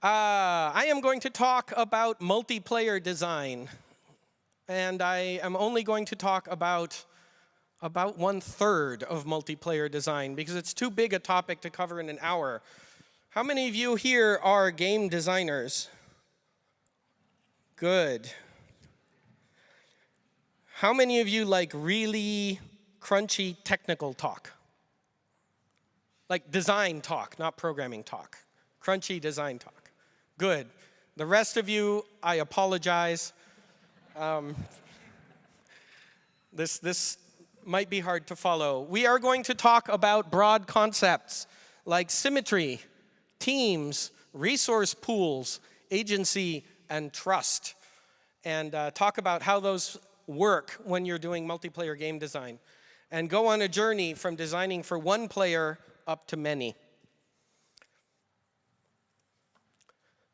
I am going to talk about multiplayer design. And I am only going to talk about 1/3 of multiplayer design because it's too big a topic to cover in an hour. How many of you here are game designers? Good. How many of you like really crunchy technical talk? Like design talk, not programming talk. Crunchy design talk. Good. The rest of you, I apologize. This might be hard to follow. We are going to talk about broad concepts like symmetry, teams, resource pools, agency, and trust. And talk about how those work when you're doing multiplayer game design. And go on a journey from designing for one player up to many.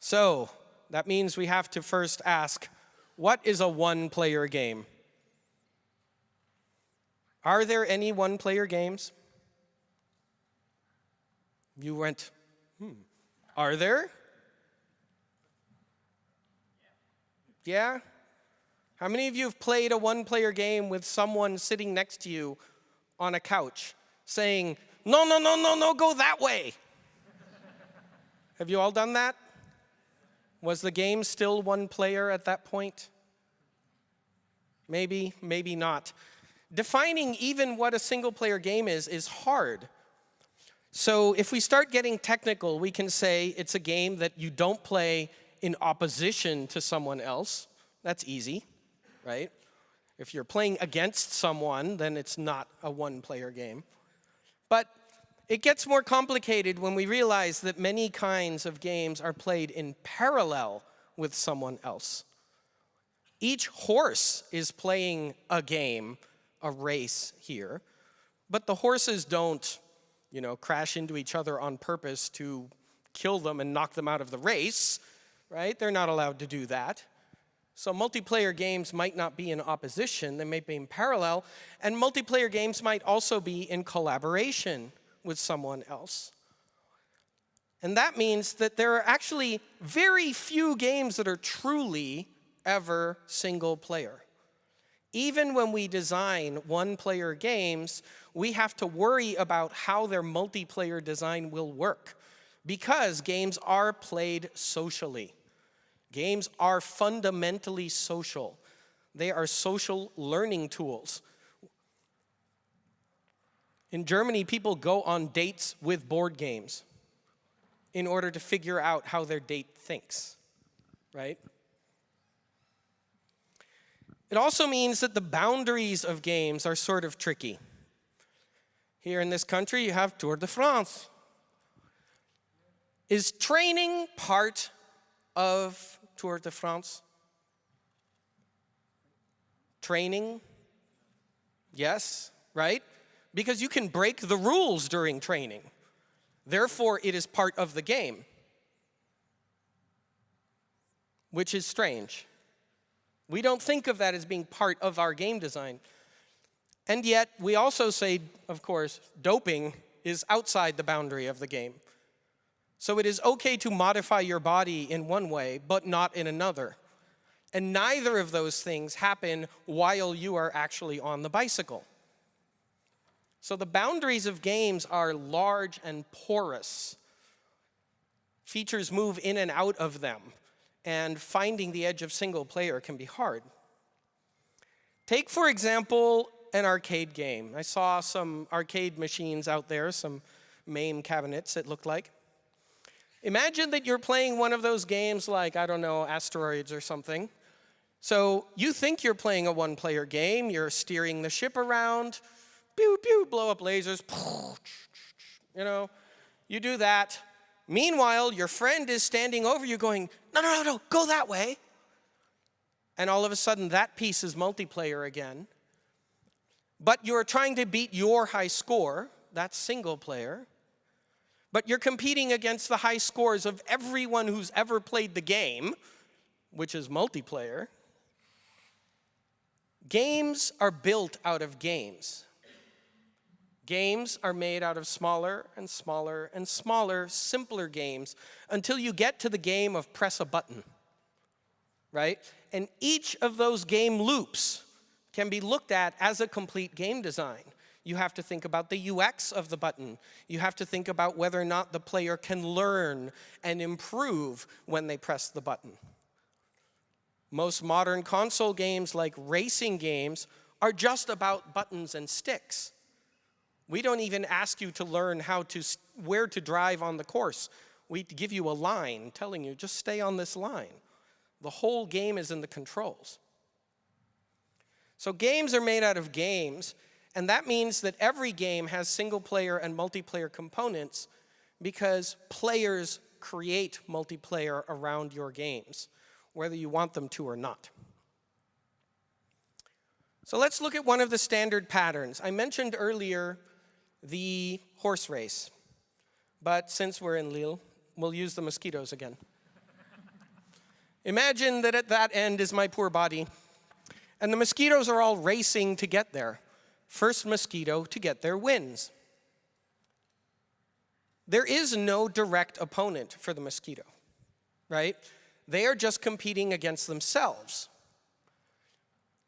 So that means we have to first ask, what is a one-player game? Are there any one-player games? You went, Are there? Yeah? How many of you have played a one-player game with someone sitting next to you on a couch saying, no, no, no, no, no, go that way? Have you all done that? Was the game still one player at that point? Maybe, maybe not. Defining even what a single-player game is hard. So if we start getting technical, we can say it's a game that you don't play in opposition to someone else. That's easy, right? If you're playing against someone, then it's not a one-player game. But it gets more complicated when we realize that many kinds of games are played in parallel with someone else. Each horse is playing a game, a race here, but the horses don't, crash into each other on purpose to kill them and knock them out of the race, right? They're not allowed to do that. So multiplayer games might not be in opposition, they may be in parallel, and multiplayer games might also be in collaboration with someone else. And that means that there are actually very few games that are truly ever single player. Even when we design one-player games, we have to worry about how their multiplayer design will work, because games are played socially. Games are fundamentally social. They are social learning tools. In Germany, people go on dates with board games in order to figure out how their date thinks, right? It also means that the boundaries of games are sort of tricky. Here in this country, you have Tour de France. Is training part of Tour de France? Training? Yes, right? Because you can break the rules during training. Therefore, it is part of the game, which is strange. We don't think of that as being part of our game design. And yet, we also say, of course, doping is outside the boundary of the game. So it is okay to modify your body in one way, but not in another. And neither of those things happen while you are actually on the bicycle. So the boundaries of games are large and porous. Features move in and out of them, and finding the edge of single player can be hard. Take, for example, an arcade game. I saw some arcade machines out there, some MAME cabinets, it looked like. Imagine that you're playing one of those games like, I don't know, Asteroids or something. So you think you're playing a one-player game, you're steering the ship around, pew, pew, blow up lasers, you do that. Meanwhile, your friend is standing over you going, no, no, no, no, go that way. And all of a sudden, that piece is multiplayer again. But you're trying to beat your high score, that's single player. But you're competing against the high scores of everyone who's ever played the game, which is multiplayer. Games are built out of games. Games are made out of smaller and smaller and smaller, simpler games until you get to the game of press a button, right? And each of those game loops can be looked at as a complete game design. You have to think about the UX of the button. You have to think about whether or not the player can learn and improve when they press the button. Most modern console games, like racing games, are just about buttons and sticks. We don't even ask you to learn where to drive on the course. We give you a line telling you, just stay on this line. The whole game is in the controls. So games are made out of games, and that means that every game has single-player and multiplayer components because players create multiplayer around your games, whether you want them to or not. So let's look at one of the standard patterns. I mentioned earlier the horse race, but since we're in Lille, we'll use the mosquitoes again. Imagine that at that end is my poor body, and the mosquitoes are all racing to get there. First mosquito to get there wins. There is no direct opponent for the mosquito, right? They are just competing against themselves.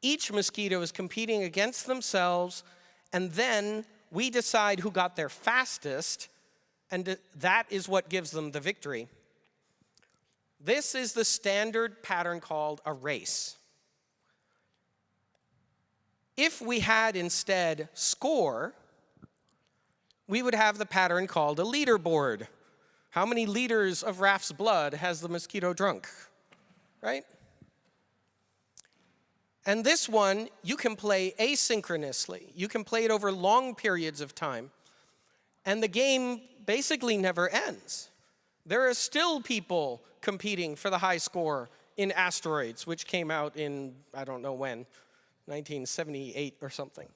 Each mosquito is competing against themselves, and then we decide who got there fastest, and that is what gives them the victory. This is the standard pattern called a race. If we had instead score, we would have the pattern called a leaderboard. How many liters of Raph's blood has the mosquito drunk, right? And this one, you can play asynchronously. You can play it over long periods of time. And the game basically never ends. There are still people competing for the high score in Asteroids, which came out in, I don't know when, 1978 or something.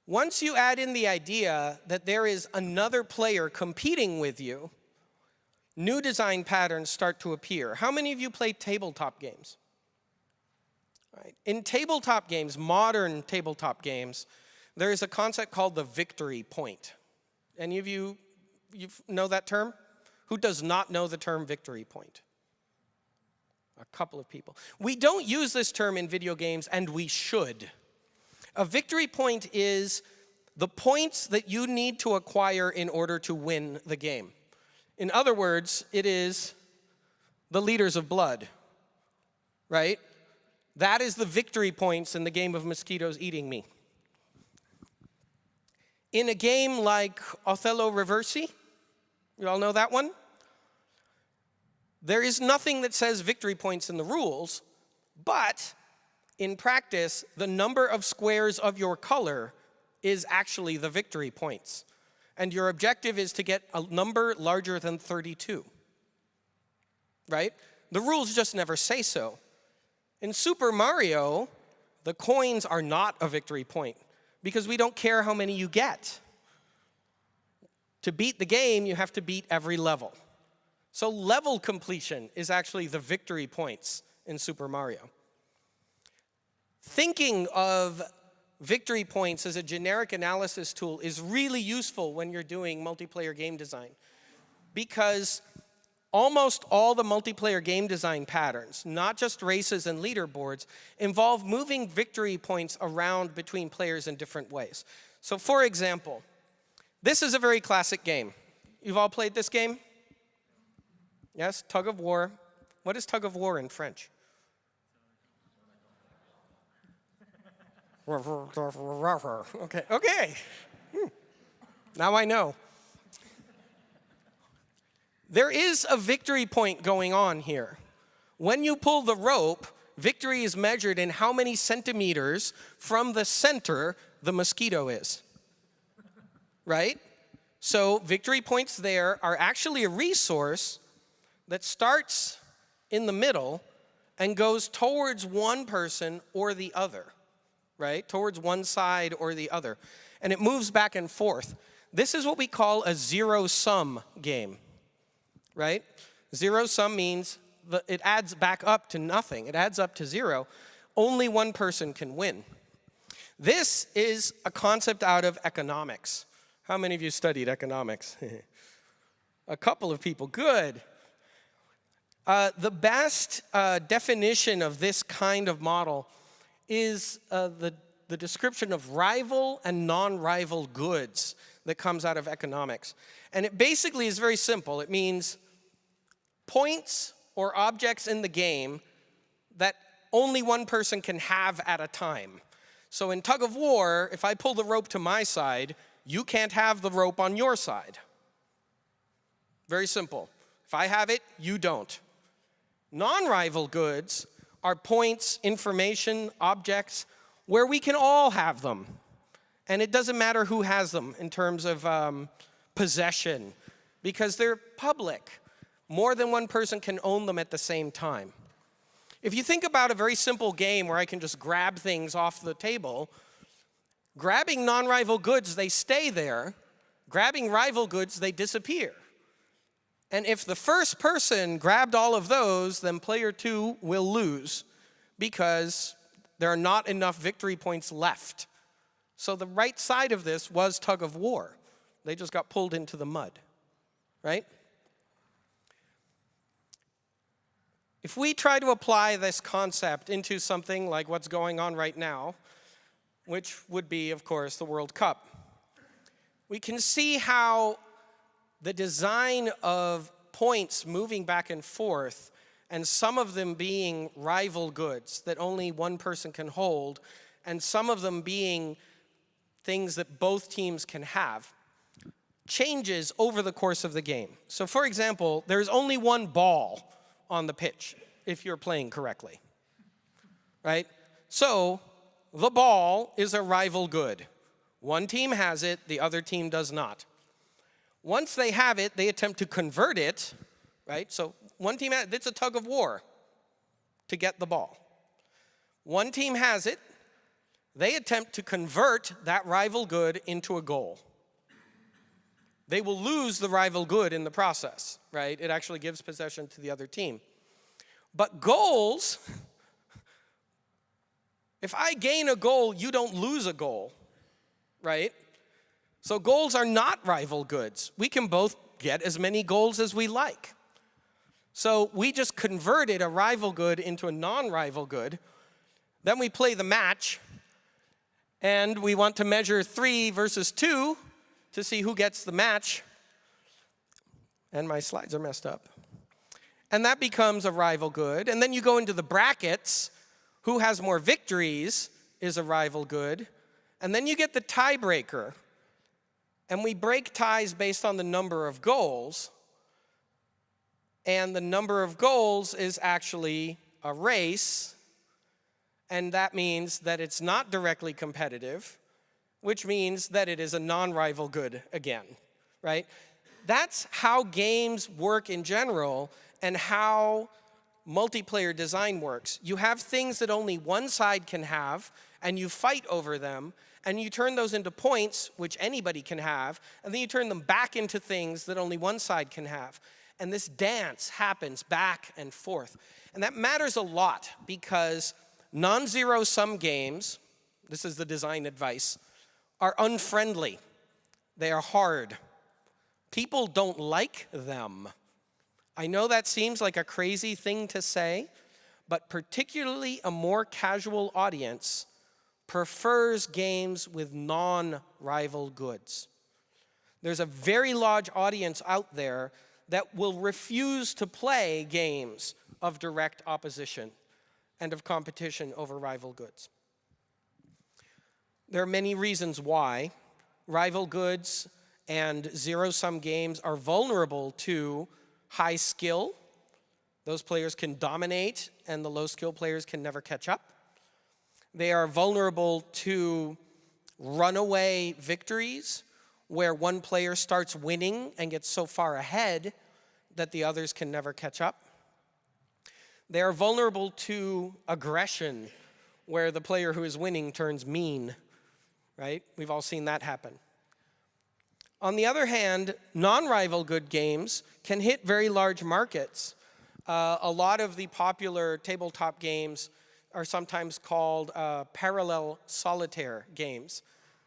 Once you add in the idea that there is another player competing with you, new design patterns start to appear. How many of you play tabletop games? Right. In tabletop games, modern tabletop games, there is a concept called the victory point. Any of you know that term? Who does not know the term victory point? A couple of people. We don't use this term in video games, and we should. A victory point is the points that you need to acquire in order to win the game. In other words, it is the liters of blood, right? That is the victory points in the game of mosquitoes eating me. In a game like Othello Reversi, you all know that one? There is nothing that says victory points in the rules, but in practice, the number of squares of your color is actually the victory points. And your objective is to get a number larger than 32, right? The rules just never say so. In Super Mario, the coins are not a victory point because we don't care how many you get. To beat the game, you have to beat every level. So level completion is actually the victory points in Super Mario. Thinking of victory points as a generic analysis tool is really useful when you're doing multiplayer game design, because almost all the multiplayer game design patterns, not just races and leaderboards, involve moving victory points around between players in different ways. So for example, this is a very classic game. You've all played this game? Yes, Tug of War. What is Tug of War in French? Okay. Now I know. There is a victory point going on here. When you pull the rope, victory is measured in how many centimeters from the center the mosquito is. Right? So victory points there are actually a resource that starts in the middle and goes towards one person or the other. Right? Towards one side or the other. And it moves back and forth. This is what we call a zero-sum game. Right? Zero-sum means it adds back up to nothing. It adds up to zero. Only one person can win. This is a concept out of economics. How many of you studied economics? A couple of people, good. The best definition of this kind of model is the description of rival and non-rival goods that comes out of economics. And it basically is very simple. It means points or objects in the game that only one person can have at a time. So in Tug of War, if I pull the rope to my side, you can't have the rope on your side. Very simple. If I have it, you don't. Non-rival goods are points, information, objects, where we can all have them. And it doesn't matter who has them in terms of possession, because they're public. More than one person can own them at the same time. If you think about a very simple game where I can just grab things off the table, grabbing non-rival goods, they stay there. Grabbing rival goods, they disappear. And if the first person grabbed all of those, then player 2 will lose because there are not enough victory points left. So the right side of this was Tug of War. They just got pulled into the mud, right? If we try to apply this concept into something like what's going on right now, which would be, of course, the World Cup, we can see how the design of points moving back and forth, and some of them being rival goods that only one person can hold, and some of them being things that both teams can have, changes over the course of the game. So for example, there's only one ball on the pitch if you're playing correctly, right? So the ball is a rival good. One team has it, the other team does not. Once they have it, they attempt to convert it, right? So one team has it, it's a tug of war to get the ball. One team has it, they attempt to convert that rival good into a goal. They will lose the rival good in the process, right? It actually gives possession to the other team. But goals, if I gain a goal, you don't lose a goal, right? So goals are not rival goods. We can both get as many goals as we like. So we just converted a rival good into a non-rival good. Then we play the match, and we want to measure 3 versus 2 to see who gets the match. And my slides are messed up. And that becomes a rival good. And then you go into the brackets. Who has more victories is a rival good. And then you get the tiebreaker. And we break ties based on the number of goals. And the number of goals is actually a race. And that means that it's not directly competitive, which means that it is a non-rival good again, right? That's how games work in general and how multiplayer design works. You have things that only one side can have, and you fight over them, and you turn those into points, which anybody can have, and then you turn them back into things that only one side can have. And this dance happens back and forth. And that matters a lot because non-zero-sum games, this is the design advice, are unfriendly. They are hard. People don't like them. I know that seems like a crazy thing to say, but particularly a more casual audience prefers games with non-rival goods. There's a very large audience out there that will refuse to play games of direct opposition and of competition over rival goods. There are many reasons why rival goods and zero-sum games are vulnerable to high skill. Those players can dominate, and the low-skill players can never catch up. They are vulnerable to runaway victories, where one player starts winning and gets so far ahead that the others can never catch up. They are vulnerable to aggression, where the player who is winning turns mean, right? We've all seen that happen. On the other hand, non-rival good games can hit very large markets. A lot of the popular tabletop games are sometimes called parallel solitaire games.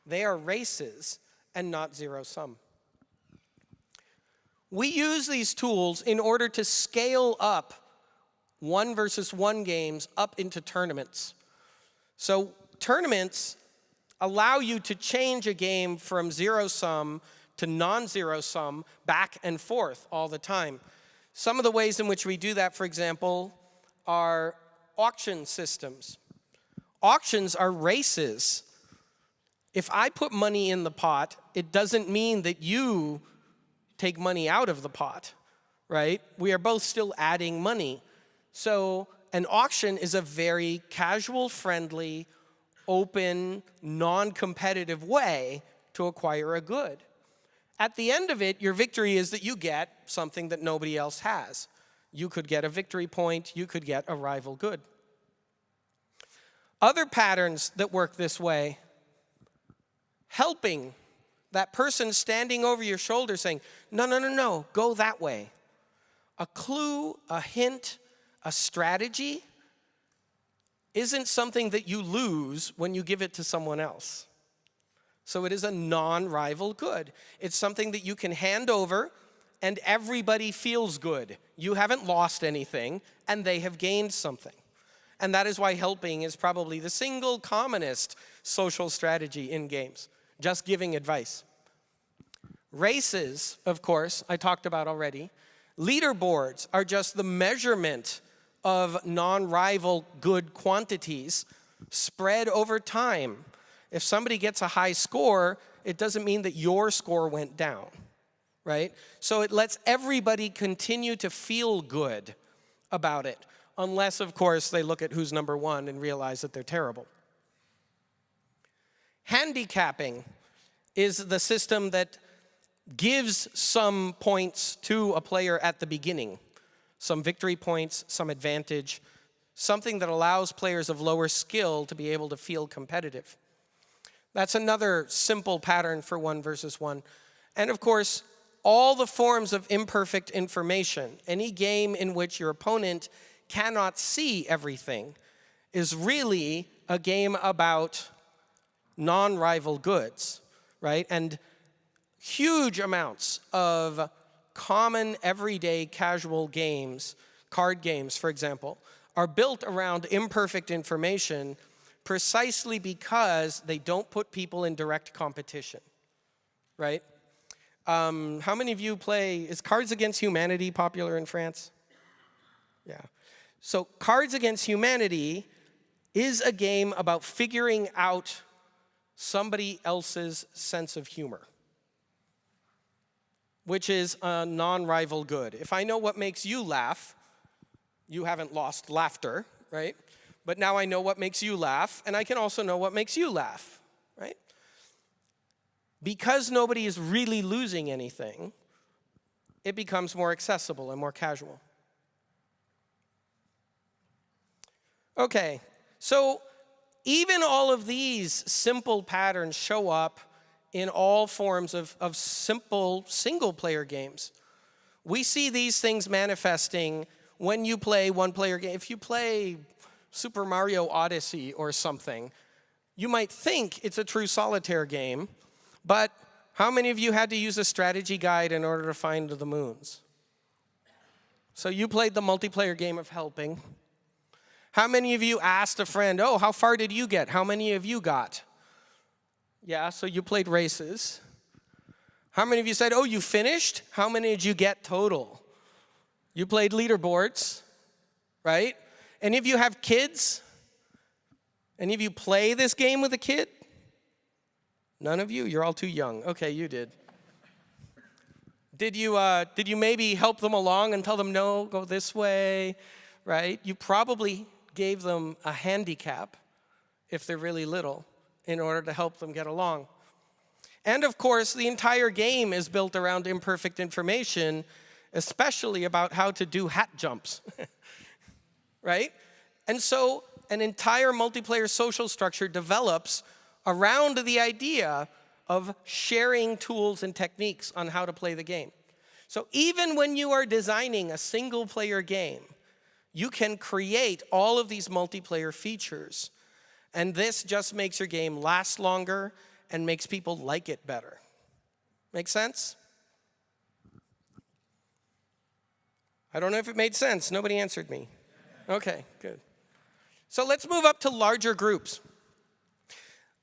They are races and not zero-sum. We use these tools in order to scale up 1 versus 1 games up into tournaments. So tournaments allow you to change a game from zero-sum to non-zero-sum back and forth all the time. Some of the ways in which we do that, for example, are auction systems. Auctions are races. If I put money in the pot, it doesn't mean that you take money out of the pot, right? We are both still adding money. So an auction is a very casual, friendly, open, non-competitive way to acquire a good. At the end of it, your victory is that you get something that nobody else has. You could get a victory point, you could get a rival good. Other patterns that work this way, helping. That person standing over your shoulder saying, no, no, no, no, go that way. A clue, a hint, a strategy isn't something that you lose when you give it to someone else. So it is a non-rival good. It's something that you can hand over and everybody feels good. You haven't lost anything and they have gained something. And that is why helping is probably the single commonest social strategy in games. Just giving advice. Races, of course, I talked about already. Leaderboards are just the measurement of non-rival good quantities spread over time. If somebody gets a high score, it doesn't mean that your score went down, right? So it lets everybody continue to feel good about it, unless, of course, they look at who's number 1 and realize that they're terrible. Handicapping is the system that gives some points to a player at the beginning. Some victory points, some advantage, something that allows players of lower skill to be able to feel competitive. That's another simple pattern for 1 versus 1. And of course, all the forms of imperfect information, any game in which your opponent cannot see everything, is really a game about non-rival goods, right? And huge amounts of common, everyday, casual games, card games, for example, are built around imperfect information precisely because they don't put people in direct competition, right? How many of you play, is Cards Against Humanity popular in France? Yeah. So Cards Against Humanity is a game about figuring out somebody else's sense of humor, which is a non-rival good. If I know what makes you laugh, you haven't lost laughter, right? But now I know what makes you laugh, and I can also know what makes you laugh, right? Because nobody is really losing anything, it becomes more accessible and more casual. Okay, so even all of these simple patterns show up in all forms of simple single-player games. We see these things manifesting when you play one-player game. If you play Super Mario Odyssey or something, you might think it's a true solitaire game, but how many of you had to use a strategy guide in order to find the moons? So you played the multiplayer game of helping. How many of you asked a friend, oh, how far did you get? How many of you got? Yeah, so you played races. How many of you said, oh, you finished? How many did you get total? You played leaderboards, right? Any of you have kids? Any of you play this game with a kid? None of you? You're all too young. Okay, you did. Did you maybe help them along and tell them, no, go this way, right? You probably gave them a handicap, if they're really little, in order to help them get along. And of course, the entire game is built around imperfect information, especially about how to do hat jumps, right? And so an entire multiplayer social structure develops around the idea of sharing tools and techniques on how to play the game. So even when you are designing a single-player game, you can create all of these multiplayer features. And this just makes your game last longer and makes people like it better. Make sense? I don't know if it made sense. Nobody answered me. Okay, good. So let's move up to larger groups.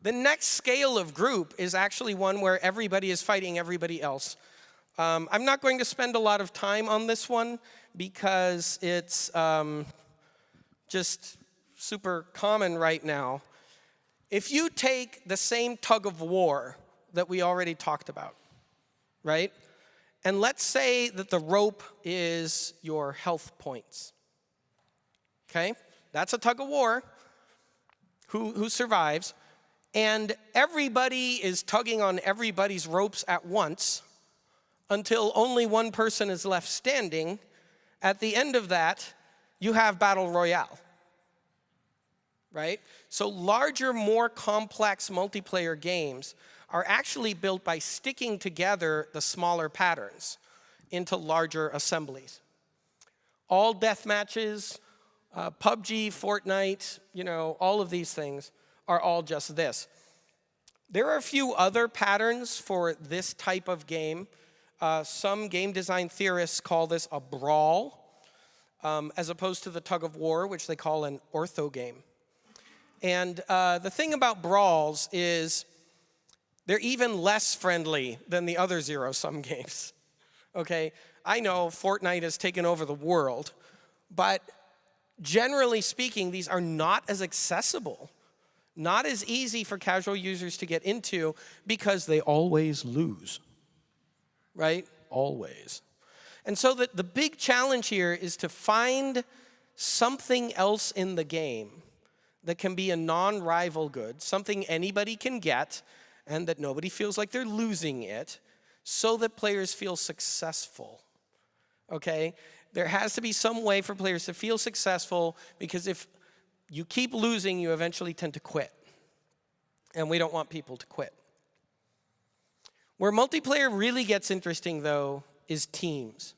The next scale of group is actually one where everybody is fighting everybody else. I'm not going to spend a lot of time on this one because it's just super common right now. If you take the same tug of war that we already talked about, right? And let's say that the rope is your health points. Okay? That's a tug of war. Who survives? And everybody is tugging on everybody's ropes at once until only one person is left standing. At the end of that, you have Battle Royale. Right? So larger, more complex multiplayer games are actually built by sticking together the smaller patterns into larger assemblies. All death matches, PUBG, Fortnite, all of these things are all just this. There are a few other patterns for this type of game. Some game design theorists call this a brawl, as opposed to the tug of war, which they call an ortho game. And the thing about brawls is they're even less friendly than the other zero-sum games, okay? I know Fortnite has taken over the world, but generally speaking, these are not as accessible, not as easy for casual users to get into because they always lose, right? Always. And so the big challenge here is to find something else in the game that can be a non-rival good, something anybody can get, and that nobody feels like they're losing it, so that players feel successful, okay? There has to be some way for players to feel successful, because if you keep losing, you eventually tend to quit. And we don't want people to quit. Where multiplayer really gets interesting, though, is teams.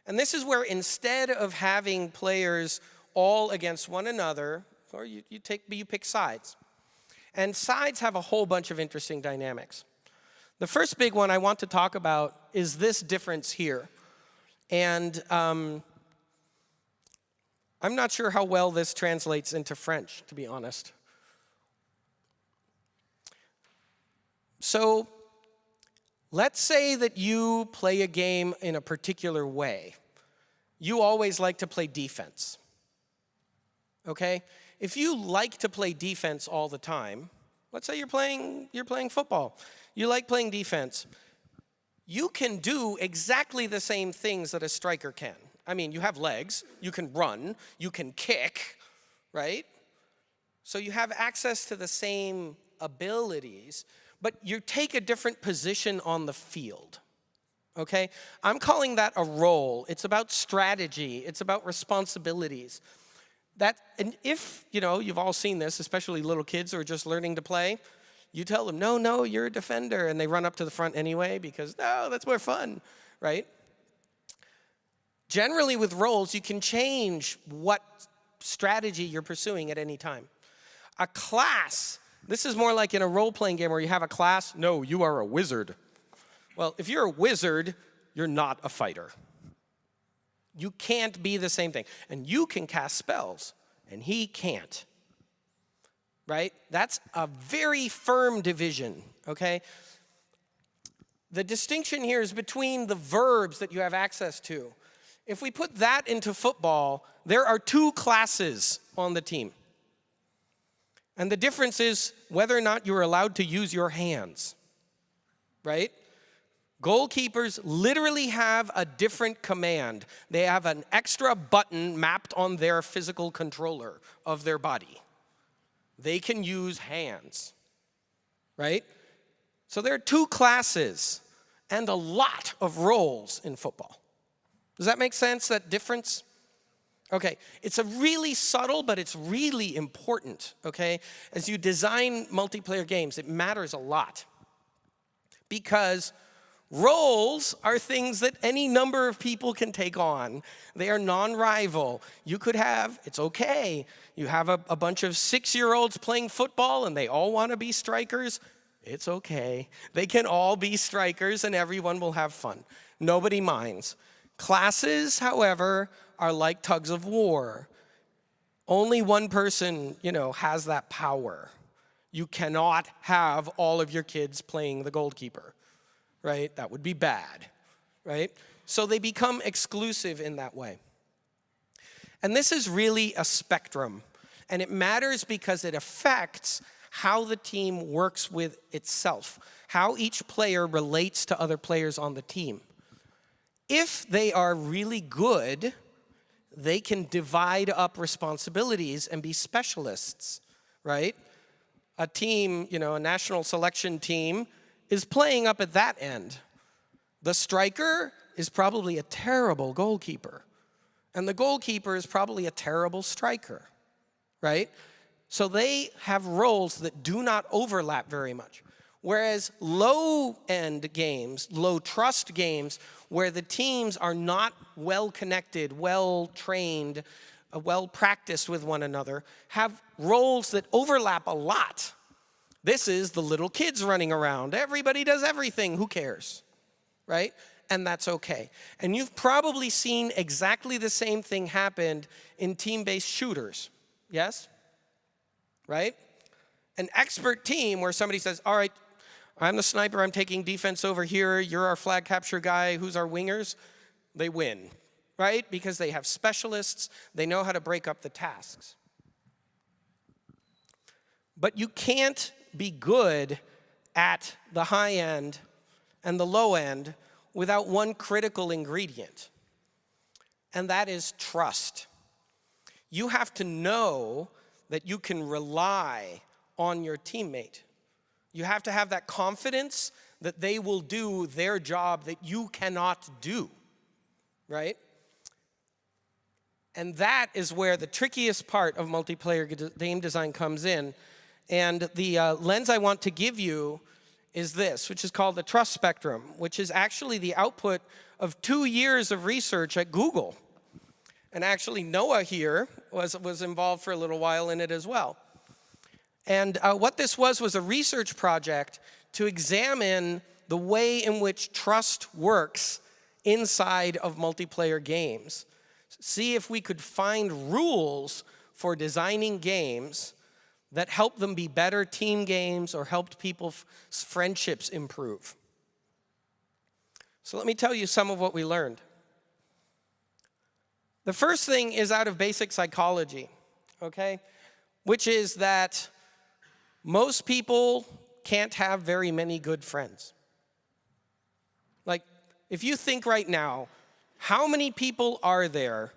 And this is where instead of having players all against one another, or you pick sides. And sides have a whole bunch of interesting dynamics. The first big one I want to talk about is this difference here. And I'm not sure how well this translates into French, to be honest. So let's say that you play a game in a particular way. You always like to play defense, okay? If you like to play defense all the time, let's say you're playing football. You like playing defense. You can do exactly the same things that a striker can. I mean, you have legs, you can run, you can kick, right? So you have access to the same abilities, but you take a different position on the field, okay? I'm calling that a role. It's about strategy. It's about responsibilities. And if, you've all seen this, especially little kids who are just learning to play, you tell them, no, you're a defender, and they run up to the front anyway because, no, that's more fun, right? Generally with roles, you can change what strategy you're pursuing at any time. A class, this is more like in a role-playing game where you have a class. No, you are a wizard. Well, if you're a wizard, you're not a fighter. You can't be the same thing. And you can cast spells, and he can't. Right? That's a very firm division, okay? The distinction here is between the verbs that you have access to. If we put that into football, there are two classes on the team. And the difference is whether or not you're allowed to use your hands, right? Goalkeepers literally have a different command. They have an extra button mapped on their physical controller of their body. They can use hands, right? So there are two classes and a lot of roles in football. Does that make sense, that difference? Okay, it's a really subtle, but it's really important, okay? As you design multiplayer games, it matters a lot. Because Roles are things that any number of people can take on. They are non-rival. You could have, it's okay, you have a bunch of 6-year-olds playing football and they all want to be strikers. It's okay. They can all be strikers and everyone will have fun. Nobody minds. Classes, however, are like tugs of war. Only one person, has that power. You cannot have all of your kids playing the goalkeeper. Right? That would be bad, right? So they become exclusive in that way. And this is really a spectrum. And it matters because it affects how the team works with itself, how each player relates to other players on the team. If they are really good, they can divide up responsibilities and be specialists, right? A team, a national selection team, is playing up at that end. The striker is probably a terrible goalkeeper. And the goalkeeper is probably a terrible striker, right? So they have roles that do not overlap very much. Whereas low-end games, low-trust games, where the teams are not well-connected, well-trained, well-practiced with one another, have roles that overlap a lot. This is the little kids running around. Everybody does everything. Who cares? Right? And that's okay. And you've probably seen exactly the same thing happen in team-based shooters. Yes? Right? An expert team where somebody says, all right, I'm the sniper, I'm taking defense over here, you're our flag capture guy, who's our wingers? They win. Right? Because they have specialists, they know how to break up the tasks. But you can't be good at the high end and the low end without one critical ingredient, and that is trust. You have to know that you can rely on your teammate. You have to have that confidence that they will do their job that you cannot do, right? And that is where the trickiest part of multiplayer game design comes in. And the lens I want to give you is this, which is called the trust spectrum, which is actually the output of 2 years of research at Google. And actually Noah here was involved for a little while in it as well. And what this was a research project to examine the way in which trust works inside of multiplayer games. See if we could find rules for designing games that helped them be better team games or helped people's friendships improve. So let me tell you some of what we learned. The first thing is out of basic psychology, okay? Which is that most people can't have very many good friends. Like, if you think right now, how many people are there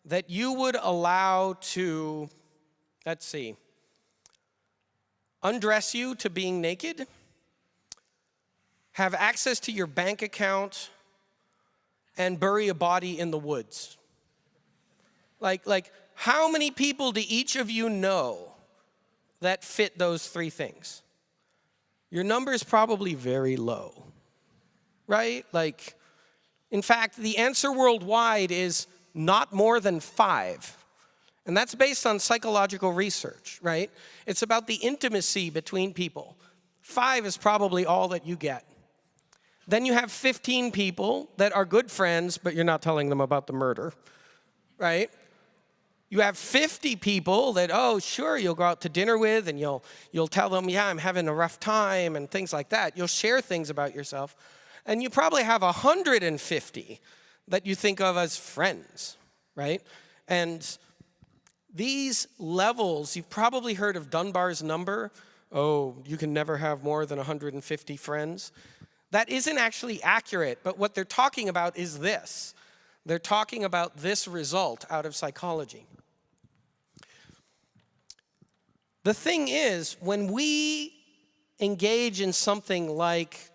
that you would allow to, let's see, undress you to being naked, have access to your bank account, and bury a body in the woods? Like, how many people do each of you know that fit those three things? Your number is probably very low, right? Like, in fact, the answer worldwide is not more than 5. And that's based on psychological research, right? It's about the intimacy between people. 5 is probably all that you get. Then you have 15 people that are good friends, but you're not telling them about the murder, right? You have 50 people that, oh, sure, you'll go out to dinner with and you'll tell them, yeah, I'm having a rough time and things like that. You'll share things about yourself. And you probably have 150 that you think of as friends, right? And these levels, you've probably heard of Dunbar's number. Oh, you can never have more than 150 friends. That isn't actually accurate, but what they're talking about is this. They're talking about this result out of psychology. The thing is, when we engage in something like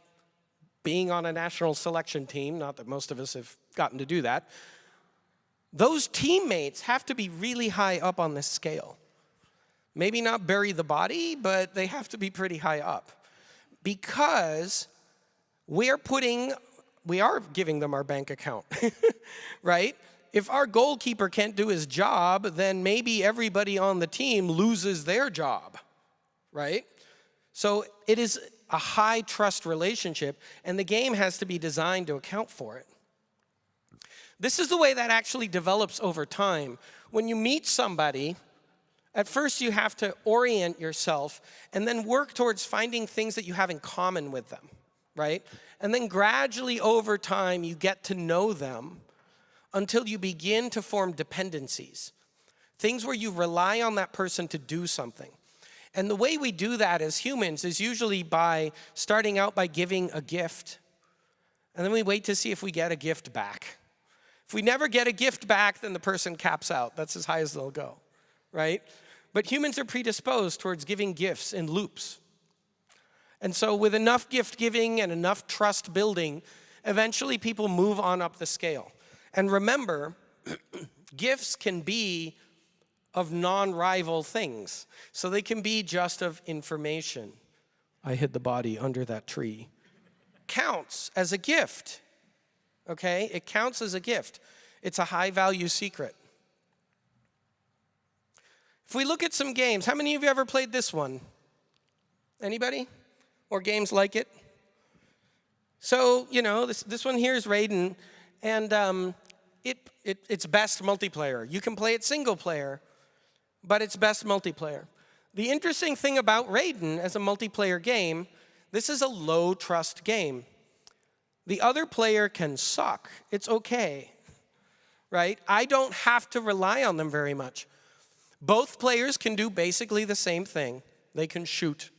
being on a national selection team, not that most of us have gotten to do that, those teammates have to be really high up on this scale. Maybe not bury the body, but they have to be pretty high up. Because we are giving them our bank account, right? If our goalkeeper can't do his job, then maybe everybody on the team loses their job, right? So it is a high trust relationship, and the game has to be designed to account for it. This is the way that actually develops over time. When you meet somebody, at first you have to orient yourself and then work towards finding things that you have in common with them, right? And then gradually over time you get to know them until you begin to form dependencies. Things where you rely on that person to do something. And the way we do that as humans is usually by starting out by giving a gift. And then we wait to see if we get a gift back. If we never get a gift back, then the person caps out. That's as high as they'll go, right? But humans are predisposed towards giving gifts in loops. And so with enough gift giving and enough trust building, eventually people move on up the scale. And remember, gifts can be of non-rival things. So they can be just of information. I hid the body under that tree. Counts as a gift, okay? It counts as a gift. It's a high-value secret. If we look at some games, how many of you ever played this one? Anybody? Or games like it? So, you know, this one here is Raiden, and it's best multiplayer. You can play it single player, but it's best multiplayer. The interesting thing about Raiden as a multiplayer game, this is a low trust game. The other player can suck. It's okay, right? I don't have to rely on them very much. Both players can do basically the same thing. They can shoot.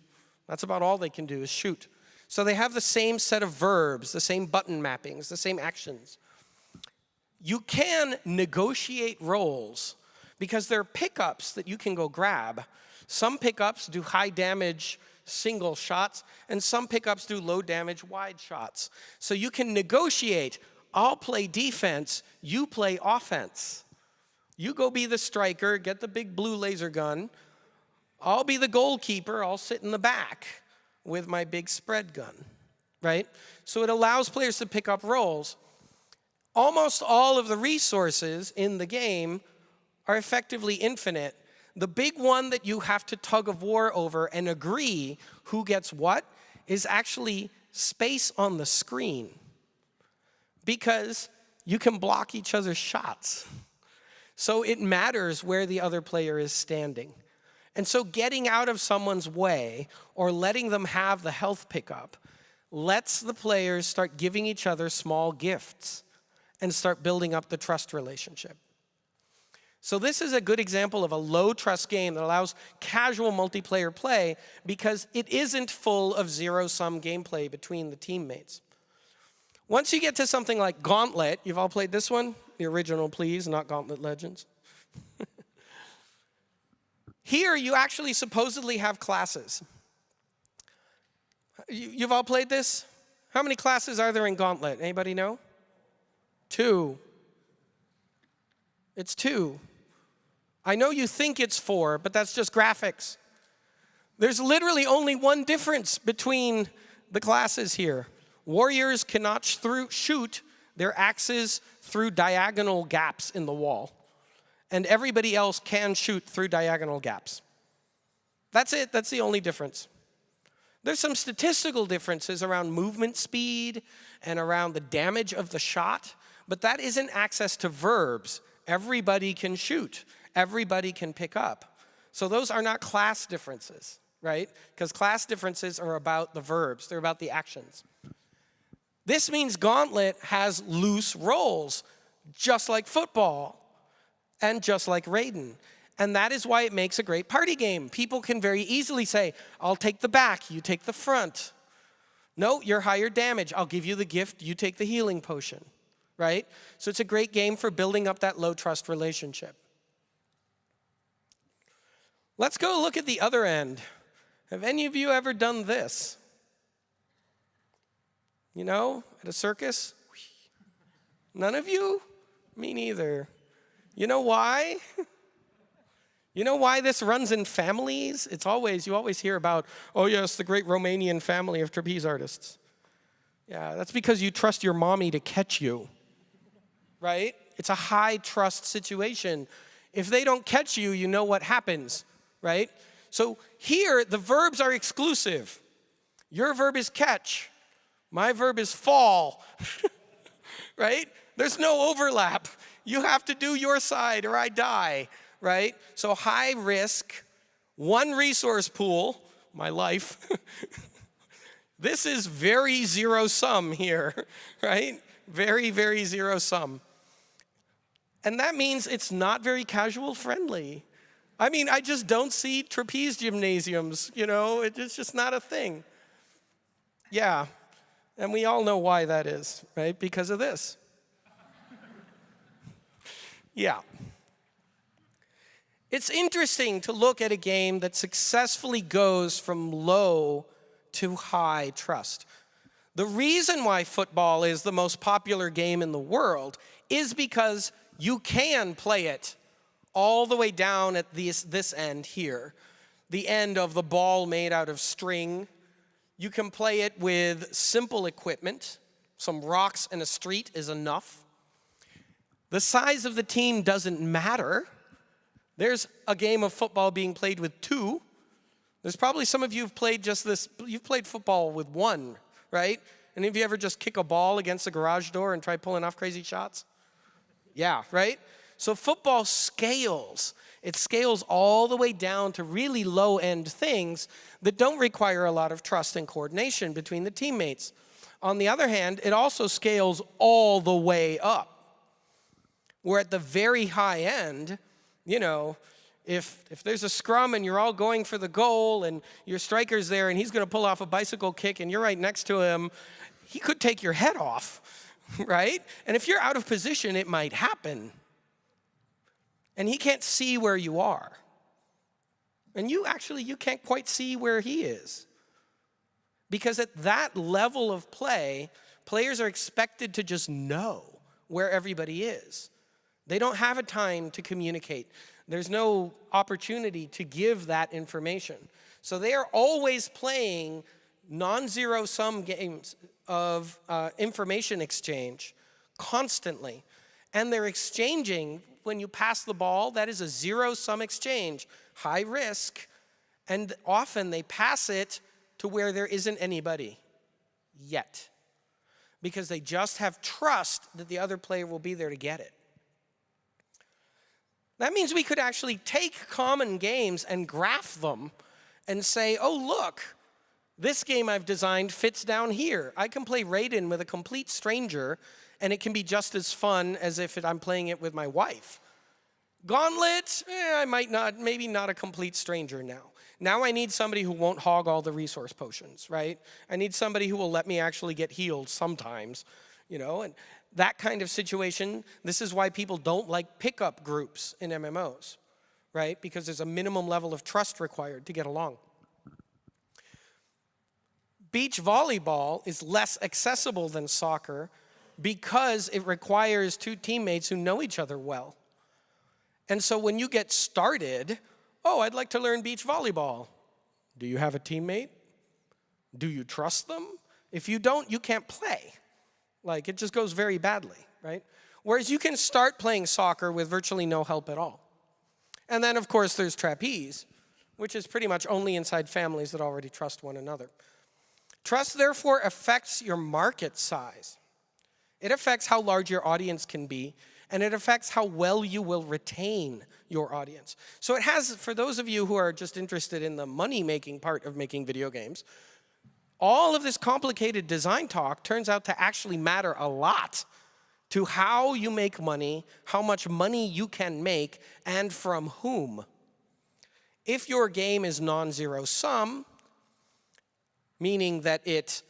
That's about all they can do is shoot. So they have the same set of verbs, the same button mappings, the same actions. You can negotiate roles because there are pickups that you can go grab. Some pickups do high damage single shots, and some pickups do low damage wide shots. So you can negotiate. I'll play defense, you play offense. You go be the striker, get the big blue laser gun. I'll be the goalkeeper, I'll sit in the back with my big spread gun, right? So it allows players to pick up roles. Almost all of the resources in the game are effectively infinite. The big one that you have to tug of war over and agree who gets what is actually space on the screen, because you can block each other's shots. So it matters where the other player is standing. And so getting out of someone's way or letting them have the health pickup lets the players start giving each other small gifts and start building up the trust relationship. So this is a good example of a low-trust game that allows casual multiplayer play because it isn't full of zero-sum gameplay between the teammates. Once you get to something like Gauntlet, you've all played this one? The original, please, not Gauntlet Legends. Here, you actually supposedly have classes. You've all played this? How many classes are there in Gauntlet? Anybody know? 2. It's 2. I know you think it's 4, but that's just graphics. There's literally only one difference between the classes here. Warriors cannot shoot their axes through diagonal gaps in the wall. And everybody else can shoot through diagonal gaps. That's it. That's the only difference. There's some statistical differences around movement speed and around the damage of the shot, but that isn't access to verbs. Everybody can shoot. Everybody can pick up. So those are not class differences, right? Because class differences are about the verbs. They're about the actions. This means Gauntlet has loose roles, just like football and just like Raiden. And that is why it makes a great party game. People can very easily say, I'll take the back, you take the front. No, you're higher damage. I'll give you the gift, you take the healing potion, right? So it's a great game for building up that low trust relationship. Let's go look at the other end. Have any of you ever done this? You know, at a circus? None of you? Me neither. You know why? You know why this runs in families? You always hear about, oh yes, the great Romanian family of trapeze artists. Yeah, that's because you trust your mommy to catch you, right? It's a high trust situation. If they don't catch you, you know what happens, right? So here, the verbs are exclusive. Your verb is catch. My verb is fall, right? There's no overlap. You have to do your side or I die, right? So high risk, one resource pool, my life. This is very zero sum here, right? Very, very zero sum. And that means it's not very casual friendly. I mean, I just don't see trapeze gymnasiums, you know? It's just not a thing. Yeah, and we all know why that is, right? Because of this. Yeah. It's interesting to look at a game that successfully goes from low to high trust. The reason why football is the most popular game in the world is because you can play it all the way down at this end here, the end of the ball made out of string. You can play it with simple equipment. Some rocks and a street is enough. The size of the team doesn't matter. There's a game of football being played with 2. There's probably some of you who've played just this, you've played football with 1, right? Any of you ever just kick a ball against a garage door and try pulling off crazy shots? Yeah, right? So football scales. It scales all the way down to really low-end things that don't require a lot of trust and coordination between the teammates. On the other hand, it also scales all the way up. Where at the very high end, you know, if there's a scrum and you're all going for the goal and your striker's there and he's going to pull off a bicycle kick and you're right next to him, he could take your head off, right? And if you're out of position, it might happen. And he can't see where you are. And you can't quite see where he is. Because at that level of play, players are expected to just know where everybody is. They don't have a time to communicate. There's no opportunity to give that information. So they are always playing non-zero sum games of information exchange constantly. And they're exchanging, when you pass the ball, that is a zero-sum exchange, high risk, and often they pass it to where there isn't anybody yet, because they just have trust that the other player will be there to get it. That means we could actually take common games and graph them and say, oh, look, this game I've designed fits down here. I can play Raiden with a complete stranger, and it can be just as fun as if I'm playing it with my wife. Gauntlet, I might not, maybe not a complete stranger now. Now I need somebody who won't hog all the resource potions, right? I need somebody who will let me actually get healed sometimes, you know, and that kind of situation. This is why people don't like pickup groups in MMOs, right? Because there's a minimum level of trust required to get along. Beach volleyball is less accessible than soccer because it requires 2 teammates who know each other well. And so when you get started, oh, I'd like to learn beach volleyball. Do you have a teammate? Do you trust them? If you don't, you can't play. Like, it just goes very badly, right? Whereas you can start playing soccer with virtually no help at all. And then, of course, there's trapeze, which is pretty much only inside families that already trust one another. Trust, therefore, affects your market size. It affects how large your audience can be, and it affects how well you will retain your audience. So it has, for those of you who are just interested in the money-making part of making video games, all of this complicated design talk turns out to actually matter a lot to how you make money, how much money you can make, and from whom. If your game is non-zero sum, meaning that it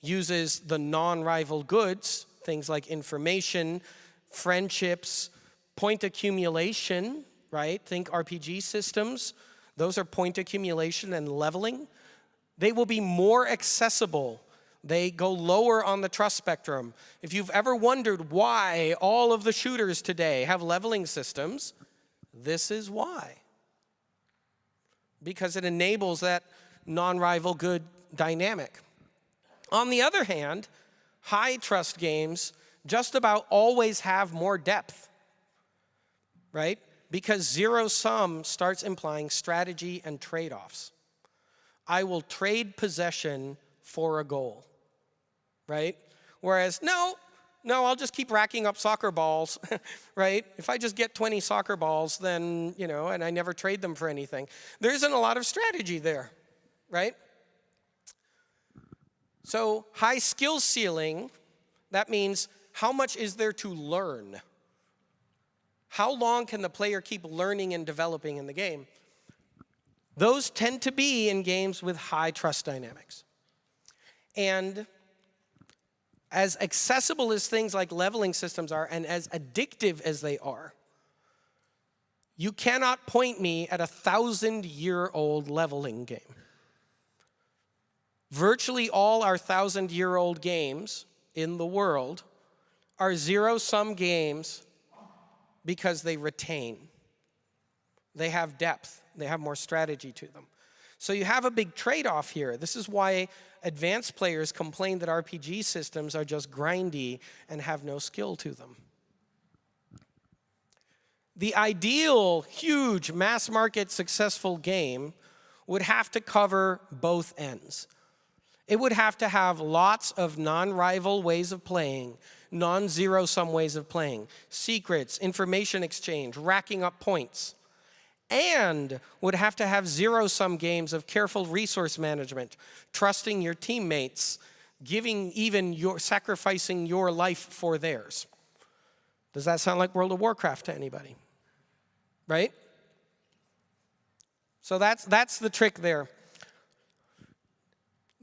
uses the non-rival goods, things like information, friendships, point accumulation, right? Think RPG systems. Those are point accumulation and leveling. They will be more accessible. They go lower on the trust spectrum. If you've ever wondered why all of the shooters today have leveling systems, this is why. Because it enables that non-rival good dynamic. On the other hand, high trust games just about always have more depth, right? Because zero sum starts implying strategy and trade-offs. I will trade possession for a goal, right? Whereas, no, I'll just keep racking up soccer balls, right? If I just get 20 soccer balls, then, and I never trade them for anything. There isn't a lot of strategy there, right? So high skill ceiling, that means how much is there to learn? How long can the player keep learning and developing in the game? Those tend to be in games with high trust dynamics. And as accessible as things like leveling systems are, and as addictive as they are, you cannot point me at a 1,000-year-old leveling game. Virtually all our 1,000-year-old games in the world are zero-sum games because they retain. They have depth. They have more strategy to them. So you have a big trade-off here. This is why advanced players complain that RPG systems are just grindy and have no skill to them. The ideal, huge, mass-market successful game would have to cover both ends. It would have to have lots of non-rival ways of playing, non-zero-sum ways of playing, secrets, information exchange, racking up points, and would have to have zero-sum games of careful resource management, trusting your teammates, sacrificing your life for theirs. Does that sound like World of Warcraft to anybody? Right? So that's the trick there.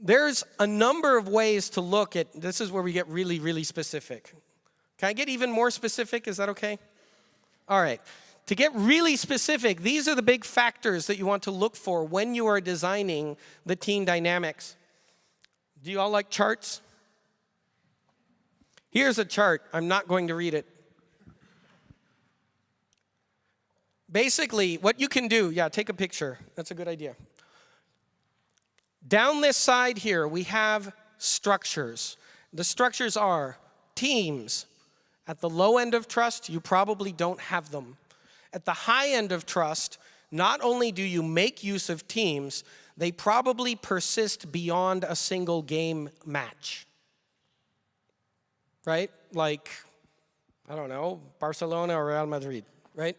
There's a number of ways to look at, this is where we get really, really specific. Can I get even more specific? Is that okay? All right. To get really specific, these are the big factors that you want to look for when you are designing the team dynamics. Do you all like charts? Here's a chart. I'm not going to read it. Basically, what you can do, take a picture. That's a good idea. Down this side here, we have structures. The structures are teams. At the low end of trust, you probably don't have them. At the high end of trust, not only do you make use of teams, they probably persist beyond a single game match. Right? Like, I don't know, Barcelona or Real Madrid, right?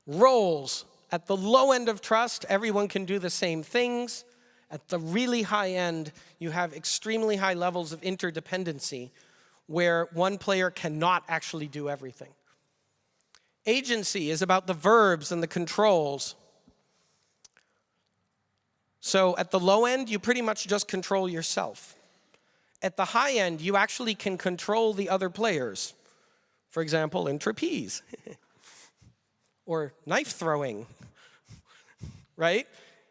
Roles. At the low end of trust, everyone can do the same things. At the really high end, you have extremely high levels of interdependency where one player cannot actually do everything. Agency is about the verbs and the controls. So at the low end, you pretty much just control yourself. At the high end, you actually can control the other players. For example, in trapeze. Or knife throwing, right?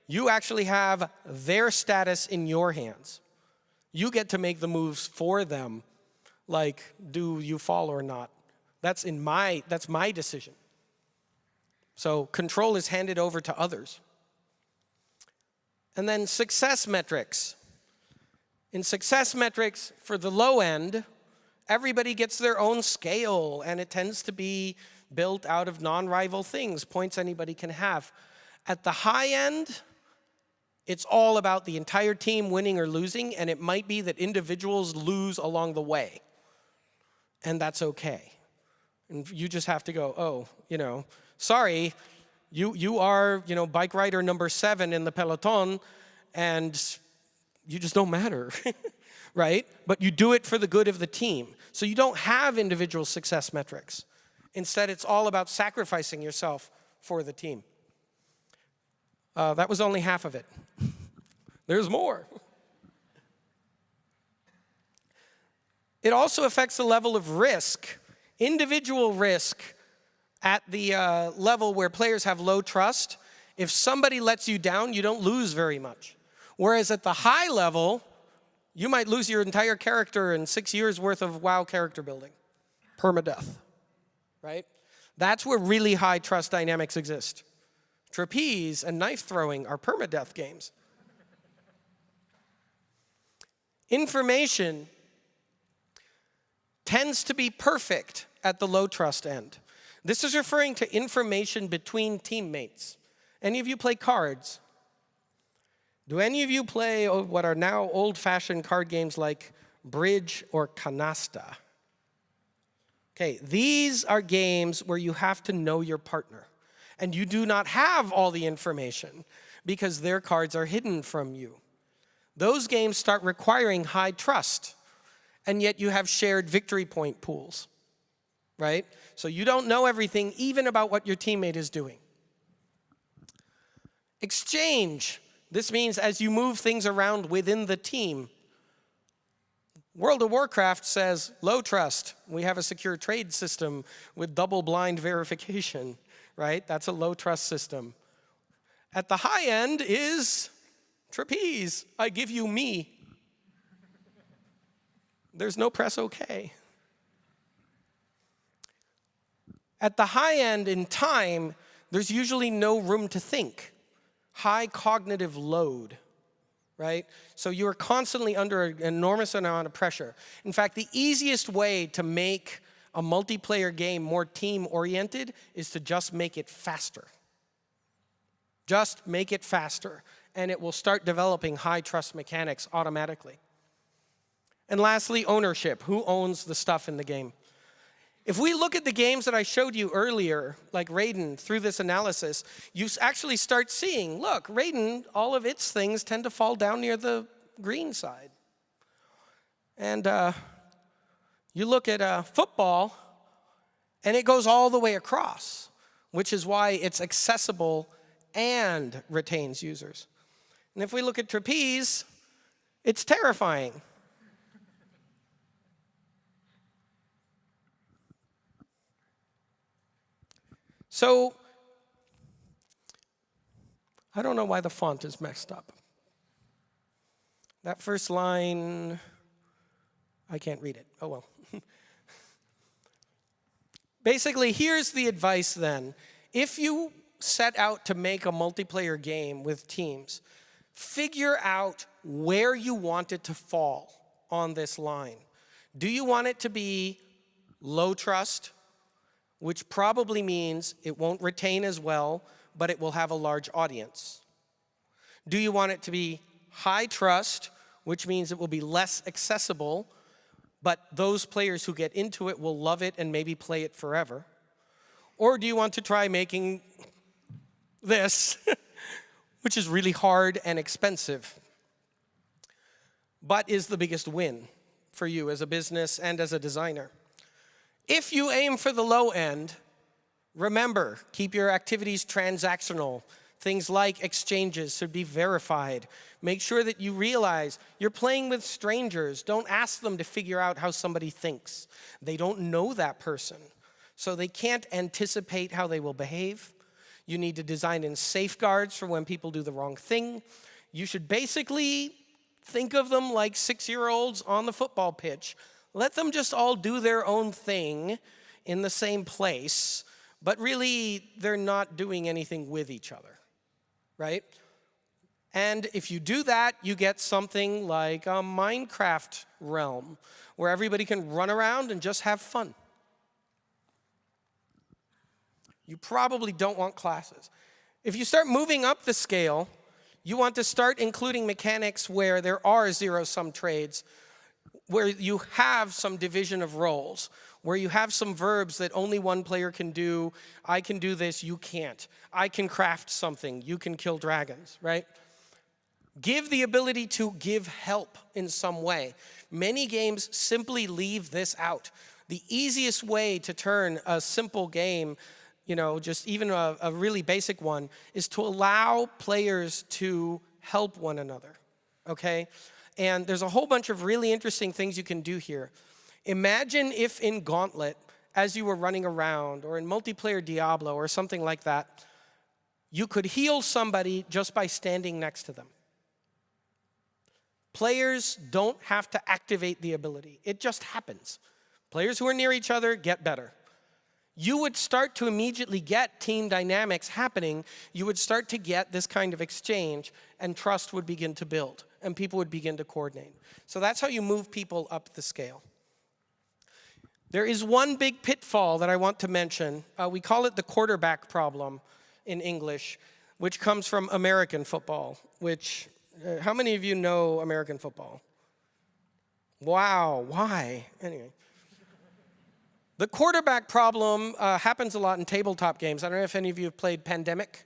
You actually have their status in your hands. You get to make the moves for them, like, do you fall or not? That's my decision. So control is handed over to others. And then success metrics. In success metrics, for the low end, everybody gets their own scale, and it tends to be built out of non-rival things, points anybody can have. At the high end, it's all about the entire team winning or losing, and it might be that individuals lose along the way. And that's okay. And you just have to go, sorry, you are, bike rider number 7 in the peloton, and you just don't matter, right? But you do it for the good of the team. So you don't have individual success metrics. Instead, it's all about sacrificing yourself for the team. That was only half of it. There's more. It also affects the level of risk. Individual risk at the level where players have low trust. If somebody lets you down, you don't lose very much. Whereas at the high level, you might lose your entire character and 6 years worth of WoW character building. Permadeath. Right? That's where really high trust dynamics exist. Trapeze and knife throwing are permadeath games. Information tends to be perfect at the low trust end. This is referring to information between teammates. Any of you play cards? Do any of you play what are now old-fashioned card games like bridge or canasta? Okay, these are games where you have to know your partner. And you do not have all the information because their cards are hidden from you. Those games start requiring high trust, and yet you have shared victory point pools, right? So you don't know everything, even about what your teammate is doing. Exchange. This means as you move things around within the team. World of Warcraft says low trust. We have a secure trade system with double-blind verification, right? That's a low trust system. At the high end is trapeze. I give you me. There's no press OK. At the high end in time, there's usually no room to think. High cognitive load, right? So you are constantly under an enormous amount of pressure. In fact, the easiest way to make a multiplayer game more team-oriented is to just make it faster. Just make it faster, and it will start developing high-trust mechanics automatically. And lastly, ownership. Who owns the stuff in the game? If we look at the games that I showed you earlier, like Raiden, through this analysis, you actually start seeing, look, Raiden, all of its things tend to fall down near the green side. And you look at football, and it goes all the way across, which is why it's accessible and retains users. And if we look at trapeze, it's terrifying. So, I don't know why the font is messed up. That first line, I can't read it. Oh well. Basically, here's the advice then. If you set out to make a multiplayer game with teams, figure out where you want it to fall on this line. Do you want it to be low trust, which probably means it won't retain as well, but it will have a large audience? Do you want it to be high trust, which means it will be less accessible, but those players who get into it will love it and maybe play it forever? Or do you want to try making this, which is really hard and expensive, but is the biggest win for you as a business and as a designer? If you aim for the low end, remember, keep your activities transactional. Things like exchanges should be verified. Make sure that you realize you're playing with strangers. Don't ask them to figure out how somebody thinks. They don't know that person, so they can't anticipate how they will behave. You need to design in safeguards for when people do the wrong thing. You should basically think of them like 6-year-olds on the football pitch. Let them just all do their own thing in the same place, but really they're not doing anything with each other, right? And if you do that, you get something like a Minecraft realm where everybody can run around and just have fun. You probably don't want classes. If you start moving up the scale, you want to start including mechanics where there are zero-sum trades, where you have some division of roles, where you have some verbs that only one player can do. I can do this, you can't. I can craft something, you can kill dragons, right? Give the ability to give help in some way. Many games simply leave this out. The easiest way to turn a simple game, just even a really basic one, is to allow players to help one another, okay? And there's a whole bunch of really interesting things you can do here. Imagine if in Gauntlet, as you were running around, or in multiplayer Diablo or something like that, you could heal somebody just by standing next to them. Players don't have to activate the ability. It just happens. Players who are near each other get better. You would start to immediately get team dynamics happening. You would start to get this kind of exchange, and trust would begin to build. and people would begin to coordinate. So that's how you move people up the scale. There is one big pitfall that I want to mention. We call it the quarterback problem in English, which comes from American football, which, how many of you know American football? Wow, why? Anyway. The quarterback problem happens a lot in tabletop games. I don't know if any of you have played Pandemic,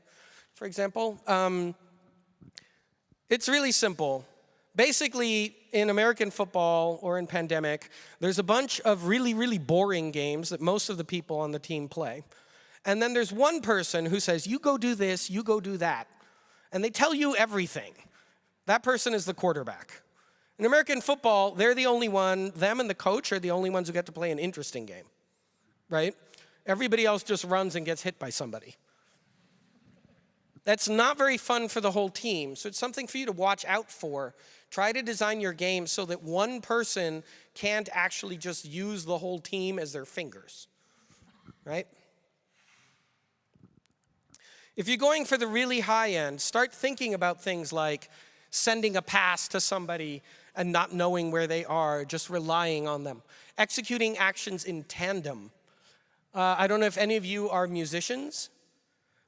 for example. It's really simple. Basically, in American football or in Pandemic, there's a bunch of really, really boring games that most of the people on the team play. And then there's one person who says, you go do this, you go do that. And they tell you everything. That person is the quarterback. In American football, they're the only one, them and the coach are the only ones who get to play an interesting game, right? Everybody else just runs and gets hit by somebody. That's not very fun for the whole team, so it's something for you to watch out for. Try to design your game so that one person can't actually just use the whole team as their fingers, right? If you're going for the really high end, start thinking about things like sending a pass to somebody and not knowing where they are, just relying on them. Executing actions in tandem. I don't know if any of you are musicians,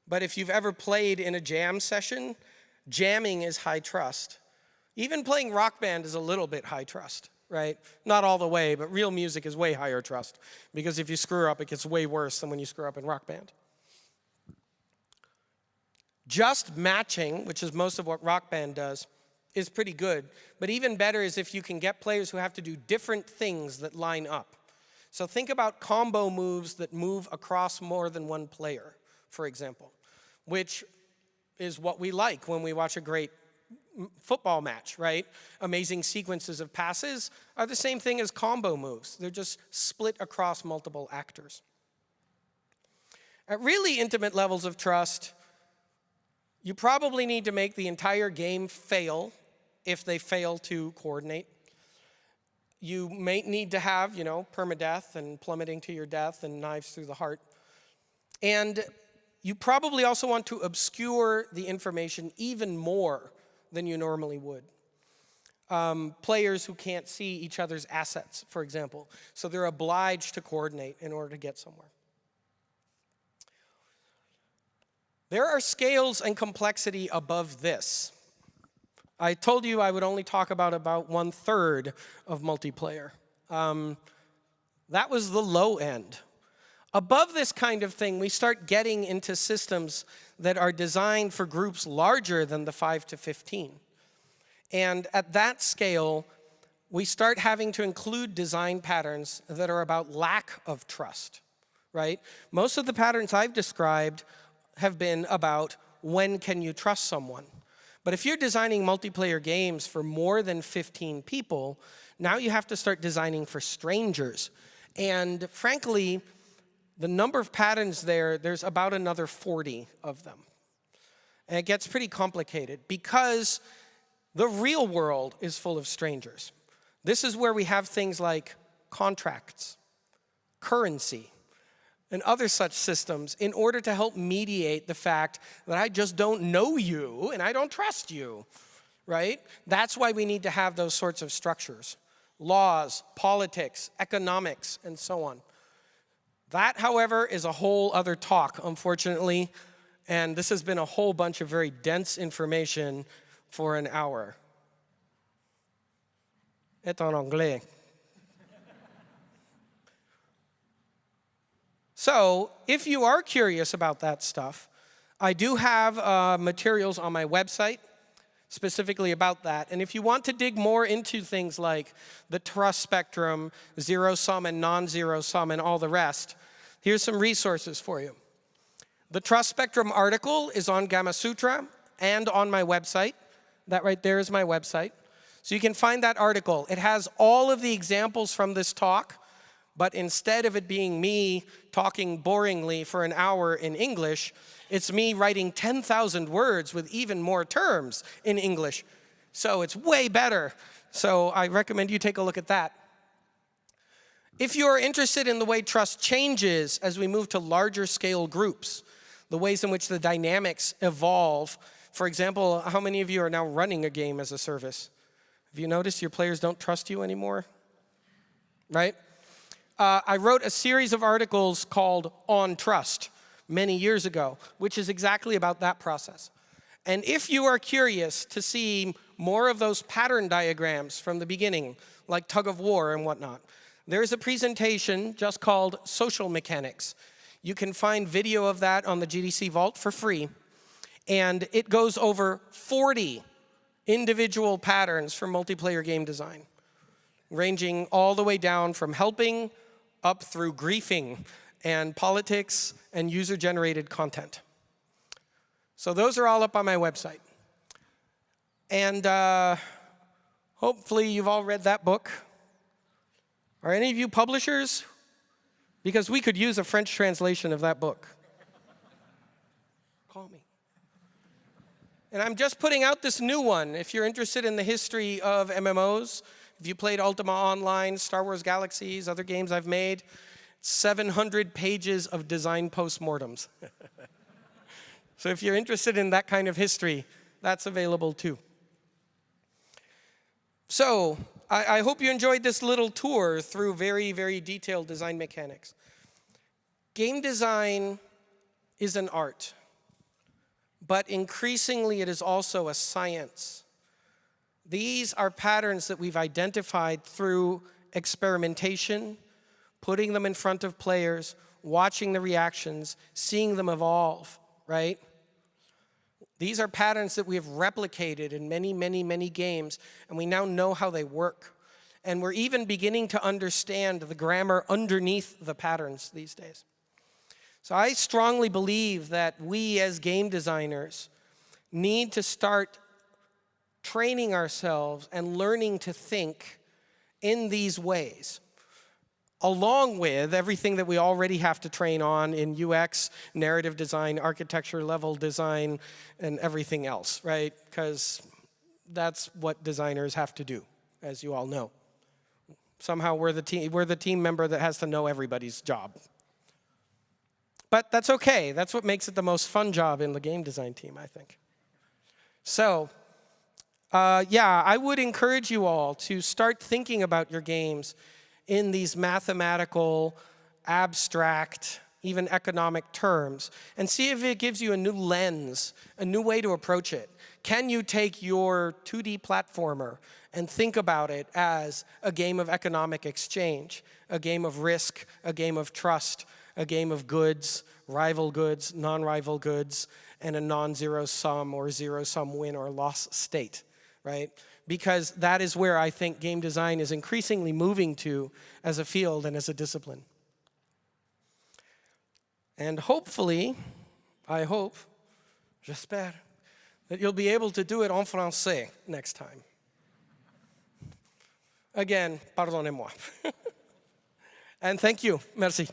but if you've ever played in a jam session, jamming is high trust. Even playing rock band is a little bit high trust, right? Not all the way, but real music is way higher trust. Because if you screw up, it gets way worse than when you screw up in rock band. Just matching, which is most of what rock band does, is pretty good. But even better is if you can get players who have to do different things that line up. So think about combo moves that move across more than one player, for example, which is what we like when we watch a great football match, right? Amazing sequences of passes are the same thing as combo moves. They're just split across multiple actors. At really intimate levels of trust, you probably need to make the entire game fail if they fail to coordinate. You may need to have, permadeath and plummeting to your death and knives through the heart. And you probably also want to obscure the information even more than you normally would. Players who can't see each other's assets, for example. So they're obliged to coordinate in order to get somewhere. There are scales and complexity above this. I told you I would only talk about 1/3 of multiplayer. That was the low end. Above this kind of thing, we start getting into systems that are designed for groups larger than the 5 to 15. And at that scale, we start having to include design patterns that are about lack of trust, right? Most of the patterns I've described have been about when can you trust someone. But if you're designing multiplayer games for more than 15 people, now you have to start designing for strangers. And frankly, the number of patterns there's about another 40 of them. And it gets pretty complicated because the real world is full of strangers. This is where we have things like contracts, currency, and other such systems in order to help mediate the fact that I just don't know you and I don't trust you, right? That's why we need to have those sorts of structures. Laws, politics, economics, and so on. That, however, is a whole other talk, unfortunately, and this has been a whole bunch of very dense information for an hour. C'est en anglais. So, if you are curious about that stuff, I do have materials on my website specifically about that. And if you want to dig more into things like the trust spectrum, zero sum and non-zero sum, and all the rest, here's some resources for you. The trust spectrum article is on Gamma Sutra and on my website. That right there is my website. So you can find that article. It has all of the examples from this talk, but instead of it being me talking boringly for an hour in English, it's me writing 10,000 words with even more terms in English. So it's way better. So I recommend you take a look at that. If you're interested in the way trust changes as we move to larger scale groups, the ways in which the dynamics evolve, for example, how many of you are now running a game as a service? Have you noticed your players don't trust you anymore? Right? I wrote a series of articles called On Trust many years ago, which is exactly about that process. And if you are curious to see more of those pattern diagrams from the beginning, like Tug of War and whatnot, there's a presentation just called Social Mechanics. You can find video of that on the GDC Vault for free. And it goes over 40 individual patterns for multiplayer game design, ranging all the way down from helping up through griefing and politics and user-generated content. So those are all up on my website. And hopefully you've all read that book. Are any of you publishers? Because we could use a French translation of that book. Call me. And I'm just putting out this new one. If you're interested in the history of MMOs, if you played Ultima Online, Star Wars Galaxies, other games I've made, 700 pages of design postmortems. So if you're interested in that kind of history, that's available too. So I hope you enjoyed this little tour through very, very detailed design mechanics. Game design is an art, but increasingly it is also a science. These are patterns that we've identified through experimentation, putting them in front of players, watching the reactions, seeing them evolve, right? These are patterns that we have replicated in many, many, many games, and we now know how they work. And we're even beginning to understand the grammar underneath the patterns these days. So I strongly believe that we as game designers need to start training ourselves and learning to think in these ways, along with everything that we already have to train on in UX, narrative design, architecture level design, and everything else, right? Because that's what designers have to do, as you all know. Somehow we're the team member that has to know everybody's job. But that's okay. That's what makes it the most fun job in the game design team, I think. So, yeah, I would encourage you all to start thinking about your games in these mathematical, abstract, even economic terms, and see if it gives you a new lens, a new way to approach it. Can you take your 2D platformer and think about it as a game of economic exchange, a game of risk, a game of trust, a game of goods, rival goods, non-rival goods, and a non-zero sum or zero-sum win or loss state, right? Because that is where I think game design is increasingly moving to as a field and as a discipline. And hopefully, I hope, j'espère, that you'll be able to do it en français next time. Again, pardonnez-moi. And thank you. Merci.